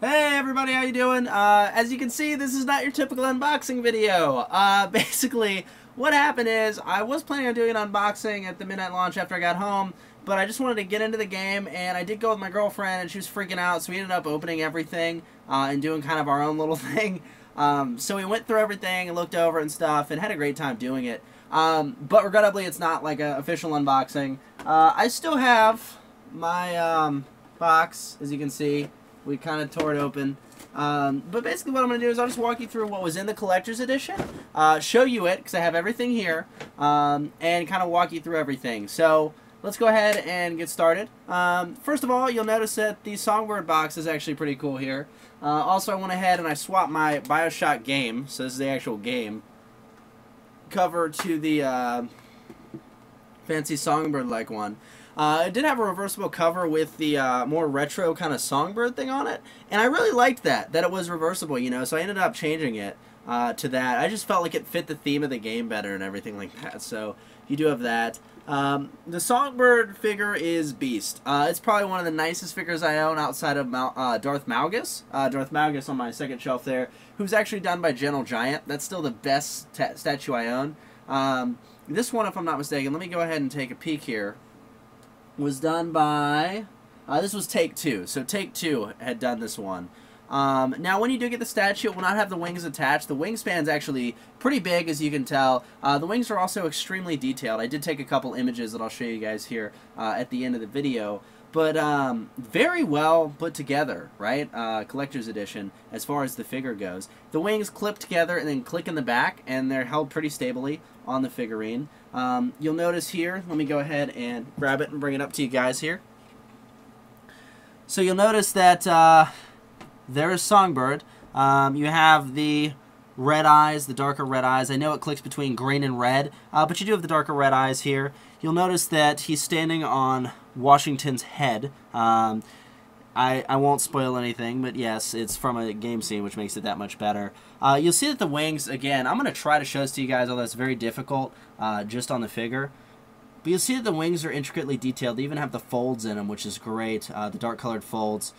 Hey everybody, how you doing? As you can see, this is not your typical unboxing video. Basically, what happened is I was planning on doing an unboxing at the midnight launch after I got home, but I just wanted to get into the game, and I did go with my girlfriend, and she was freaking out, so we ended up opening everything and doing kind of our own little thing. So we went through everything and looked over and stuff, and had a great time doing it. But regrettably, it's not like an official unboxing. I still have my box, as you can see. We kind of tore it open. But basically what I'm going to do is I'll just walk you through what was in the collector's edition, show you it, because I have everything here, and kind of walk you through everything. So let's go ahead and get started. First of all, you'll notice that the Songbird box is actually pretty cool here. Also, I went ahead and I swapped my BioShock game, so this is the actual game, cover to the fancy Songbird-like one. It did have a reversible cover with the more retro kind of Songbird thing on it, and I really liked that it was reversible, you know, so I ended up changing it to that. I just felt like it fit the theme of the game better and everything like that, so you do have that. The Songbird figure is Beast. It's probably one of the nicest figures I own outside of Darth Malgus. Darth Malgus on my second shelf there, who's actually done by Gentle Giant. That's still the best statue I own. This one, if I'm not mistaken, let me go ahead and take a peek here, was done by, this was Take Two. So Take Two had done this one. Now when you do get the statue, it will not have the wings attached. The wingspan's actually pretty big, as you can tell. The wings are also extremely detailed. I did take a couple images that I'll show you guys here at the end of the video. But very well put together, right? Collector's edition as far as the figure goes. The wings clip together and then click in the back, and they're held pretty stably on the figurine. You'll notice here, let me go ahead and grab it and bring it up to you guys here. So you'll notice that there is Songbird. You have the red eyes, the darker red eyes. I know it clicks between green and red, but you do have the darker red eyes here. You'll notice that he's standing on Washington's head. I won't spoil anything, but yes, it's from a game scene, which makes it that much better. You'll see that the wings, again, I'm going to try to show this to you guys, although it's very difficult just on the figure. But you'll see that the wings are intricately detailed. They even have the folds in them, which is great, the dark-colored folds.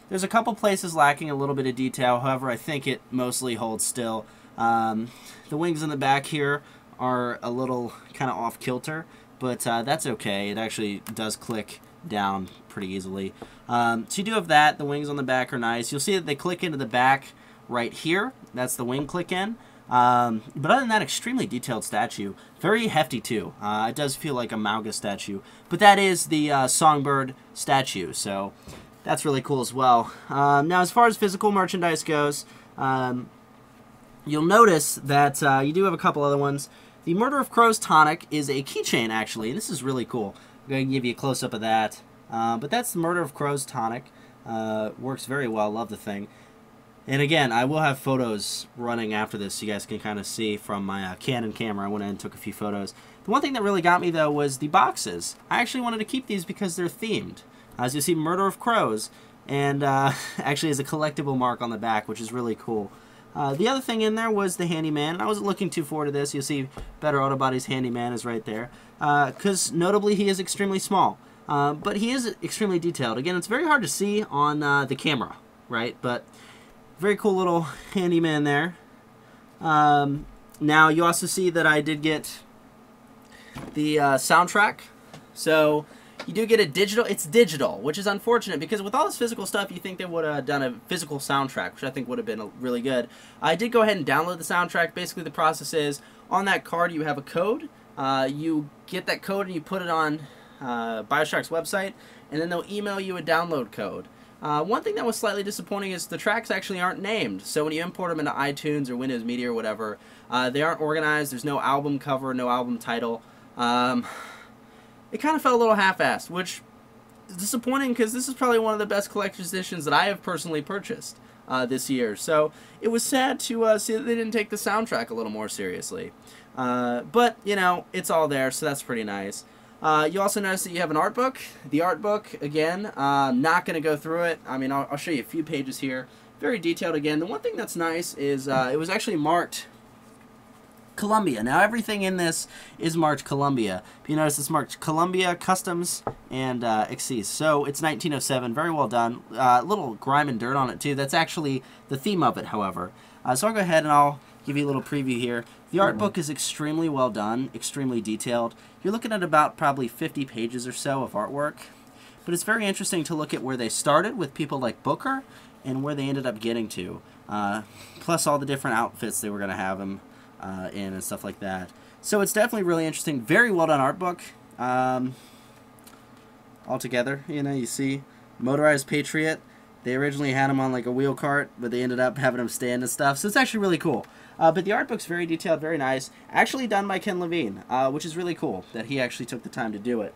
There's a couple places lacking a little bit of detail, however, I think it mostly holds still. The wings in the back here are a little kind of off-kilter, but that's okay. It actually does click down pretty easily. So you do have that. The wings on the back are nice. You'll see that they click into the back right here. That's the wing click in. But other than that, extremely detailed statue. Very hefty too. It does feel like a Malgus statue. But that is the Songbird statue, so that's really cool as well. Now as far as physical merchandise goes, you'll notice that you do have a couple other ones. The Murder of Crows tonic is a keychain, actually. This is really cool. I'm going to give you a close-up of that. But that's the Murder of Crows tonic. Works very well. Love the thing. And again, I will have photos running after this so you guys can kind of see from my Canon camera. I went in and took a few photos. The one thing that really got me, though, was the boxes. I actually wanted to keep these because they're themed. As you see, Murder of Crows. And actually is a collectible mark on the back, which is really cool. The other thing in there was the Handyman. I wasn't looking too forward to this. You'll see Better Auto Body's Handyman is right there. Because notably he is extremely small. But he is extremely detailed. Again, it's very hard to see on the camera, right? But very cool little Handyman there. Now you also see that I did get the soundtrack. So you do get a digital. It's digital, which is unfortunate because with all this physical stuff, you think they would have done a physical soundtrack, which I think would have been really good. I did go ahead and download the soundtrack. Basically, the process is on that card you have a code. You get that code and you put it on BioShock's website, and then they'll email you a download code. One thing that was slightly disappointing is the tracks actually aren't named. So when you import them into iTunes or Windows Media or whatever, they aren't organized. There's no album cover, no album title. It kind of felt a little half-assed, which is disappointing because this is probably one of the best collector's editions that I have personally purchased this year. So it was sad to see that they didn't take the soundtrack a little more seriously. But, you know, it's all there, so that's pretty nice. You also notice that you have an art book. The art book, again, I'm not going to go through it. I mean, I'll show you a few pages here. Very detailed again. The one thing that's nice is it was actually marked Columbia. Now everything in this is marked Columbia. If you notice, it's marked Columbia Customs and Exceed. So it's 1907. Very well done. Little grime and dirt on it too. That's actually the theme of it, however. So I'll go ahead and I'll give you a little preview here. The art book is extremely well done, extremely detailed. You're looking at about probably 50 pages or so of artwork. But it's very interesting to look at where they started with people like Booker and where they ended up getting to. Plus all the different outfits they were going to have him in and stuff like that. So it's definitely really interesting. Very well done art book. Altogether, you know, you see Motorized Patriot. They originally had him on like a wheel cart, but they ended up having him stand and stuff. So it's actually really cool. But the art book's very detailed, very nice. Actually done by Ken Levine, which is really cool that he actually took the time to do it.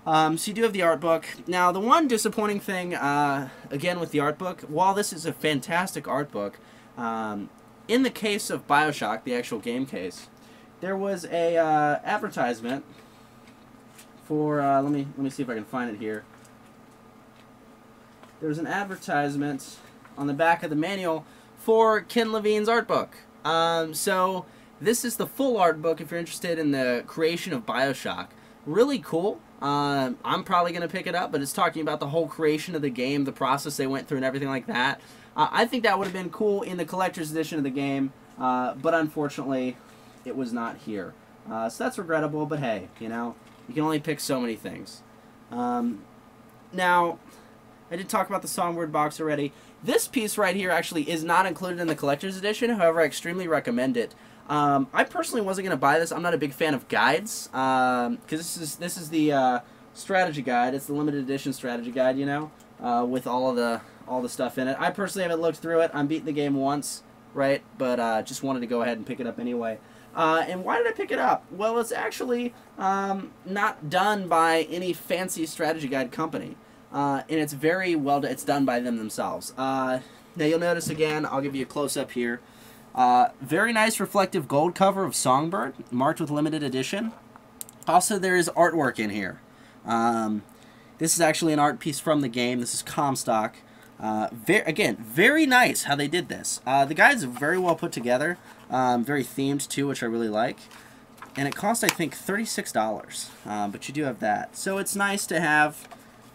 So you do have the art book. Now, the one disappointing thing, again, with the art book, while this is a fantastic art book, in the case of BioShock, the actual game case, there was a advertisement for, let me see if I can find it here. There was an advertisement on the back of the manual for Ken Levine's art book. So this is the full art book if you're interested in the creation of BioShock. Really cool. I'm probably going to pick it up, but it's talking about the whole creation of the game, the process they went through and everything like that. I think that would have been cool in the collector's edition of the game, but unfortunately it was not here. So that's regrettable, but hey, you know, you can only pick so many things. Now, I did talk about the Songbird box already. This piece right here actually is not included in the collector's edition, however I extremely recommend it. I personally wasn't going to buy this. I'm not a big fan of guides, because this is the strategy guide. It's the limited edition strategy guide, you know, with all the stuff in it. I personally haven't looked through it. I'm beating the game once, right? But just wanted to go ahead and pick it up anyway. And why did I pick it up? Well, it's actually not done by any fancy strategy guide company, and it's very well done. It's done by them themselves. Now you'll notice again. I'll give you a close up here. Very nice reflective gold cover of Songbird, marked with limited edition. Also, there is artwork in here. This is actually an art piece from the game. This is Comstock. Again, very nice how they did this. The guides are very well put together, very themed too, which I really like. And it cost, I think, $36, but you do have that. So it's nice to have,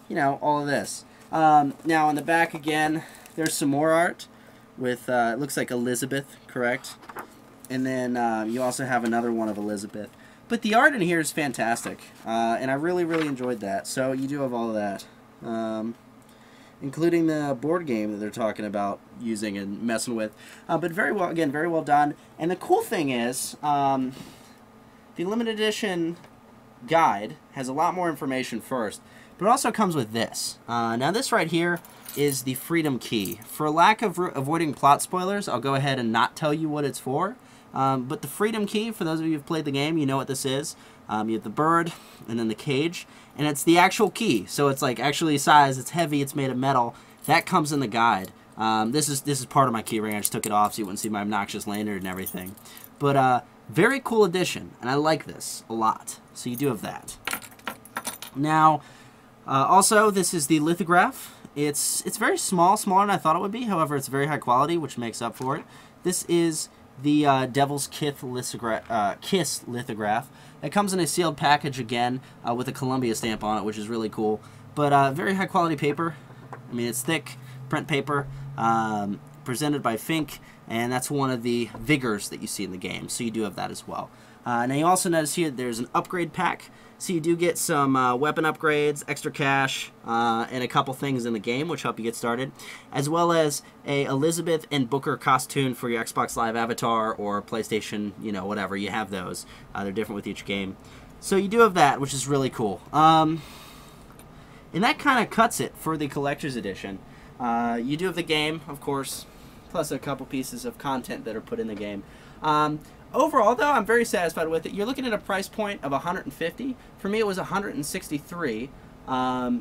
you know, all of this. Now, on the back again, there's some more art with, it looks like Elizabeth, correct? And then you also have another one of Elizabeth. But the art in here is fantastic, and I really, really enjoyed that. So you do have all of that, including the board game that they're talking about using and messing with. But very well, again, very well done. And the cool thing is, the limited edition guide has a lot more information first, but it also comes with this. Now this right here is the Freedom Key. For lack of avoiding plot spoilers, I'll go ahead and not tell you what it's for. But the Freedom Key, for those of you who've played the game, you know what this is. You have the bird, and then the cage, and it's the actual key. So it's like actually size, it's heavy, it's made of metal. That comes in the guide. This is part of my key ring. I just took it off so you wouldn't see my obnoxious lanyard and everything. But very cool addition, and I like this a lot. So you do have that. Now, also, this is the Lithograph. It's very small, smaller than I thought it would be. However, it's very high quality, which makes up for it. This is the Devil's Kiss lithograph. It comes in a sealed package again with a Columbia stamp on it, which is really cool. But very high quality paper. I mean, it's thick print paper, presented by Fink, and that's one of the vigors that you see in the game. So you do have that as well. Now you also notice here there's an upgrade pack. So you do get some weapon upgrades, extra cash, and a couple things in the game which help you get started, as well as a Elizabeth and Booker costume for your Xbox Live avatar or PlayStation, you know, whatever. You have those. They're different with each game. So you do have that, which is really cool. And that kind of cuts it for the collector's edition. You do have the game, of course, plus a couple pieces of content that are put in the game. Overall, though, I'm very satisfied with it. You're looking at a price point of $150. For me, it was $163.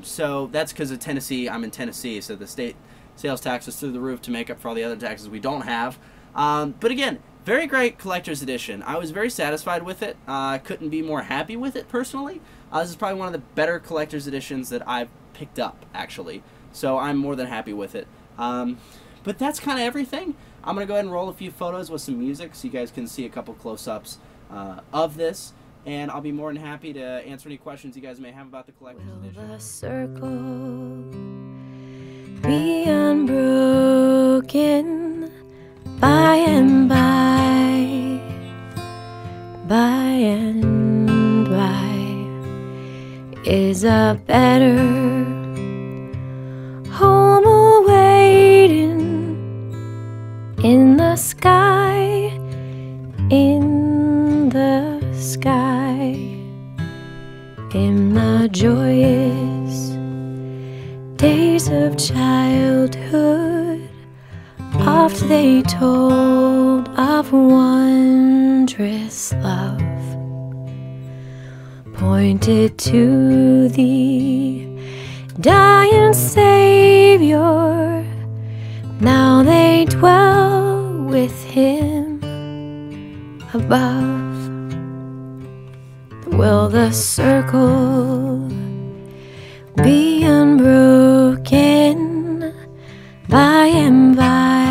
So that's because of Tennessee. I'm in Tennessee, so the state sales tax is through the roof to make up for all the other taxes we don't have. But again, very great collector's edition. I was very satisfied with it. I couldn't be more happy with it, personally. This is probably one of the better collector's editions that I've picked up, actually. So I'm more than happy with it. But that's kind of everything. I'm going to go ahead and roll a few photos with some music so you guys can see a couple close-ups of this. And I'll be more than happy to answer any questions you guys may have about the collector's edition. The circle be unbroken by and by and by is a better home awaiting in the sky, in the sky, in the joyous days of childhood. Oft they told of wondrous love, pointed to the dying Savior. Now they dwell with him above. Will the circle be unbroken by and by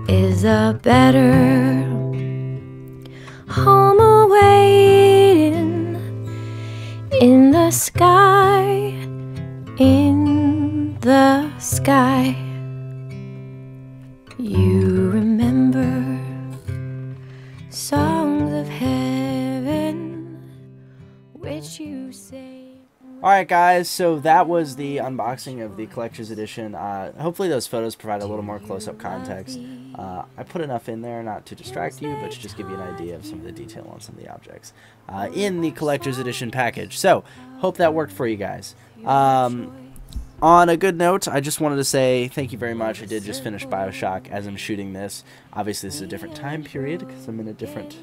is a better home awaiting in the sky, in the sky. You remember songs of heaven which you say. Alright guys, so that was the unboxing of the Collector's Edition. Hopefully those photos provide a little more close-up context. I put enough in there not to distract you, but to just give you an idea of some of the detail on some of the objects in the Collector's Edition package. So, hope that worked for you guys. On a good note, I just wanted to say thank you very much. I did just finish BioShock as I'm shooting this. Obviously this is a different time period because I'm in a different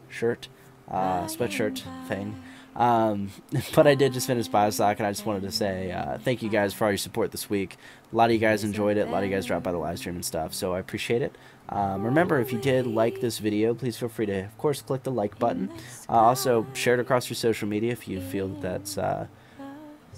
shirt, sweatshirt thing. But I did just finish BioShock, and I just wanted to say thank you guys for all your support this week. A lot of you guys enjoyed it. A lot of you guys dropped by the live stream and stuff, so I appreciate it. Remember, if you did like this video, please feel free to, of course, click the like button. Also, share it across your social media if you feel that's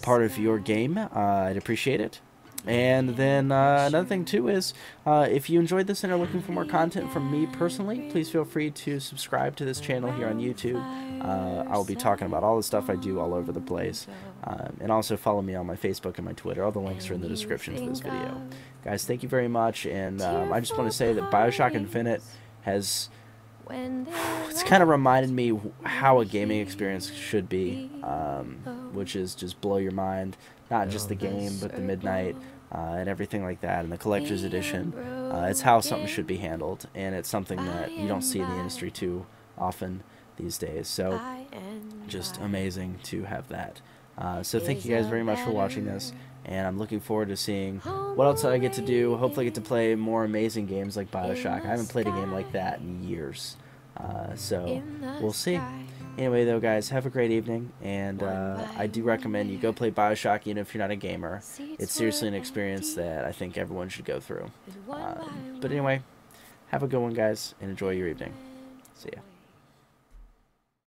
part of your game. I'd appreciate it. And then another thing too is if you enjoyed this and are looking for more content from me personally, please feel free to subscribe to this channel here on YouTube. I'll be talking about all the stuff I do all over the place. And also follow me on my Facebook and my Twitter. All the links are in the description to this video. Guys, thank you very much. And I just want to say that BioShock Infinite has... it's kind of reminded me how a gaming experience should be, which is just blow your mind. Not just the game, but the midnight and everything like that. And the Collector's Edition, it's how something should be handled. And it's something that you don't see in the industry too often these days. So just amazing to have that. So thank you guys very much for watching this. And I'm looking forward to seeing what else I get to do. Hopefully I get to play more amazing games like BioShock. I haven't played a game like that in years. So we'll see. Anyway, though, guys, have a great evening, and I do recommend you go play BioShock even if you're not a gamer. It's seriously an experience that I think everyone should go through. But anyway, have a good one, guys, and enjoy your evening. See ya.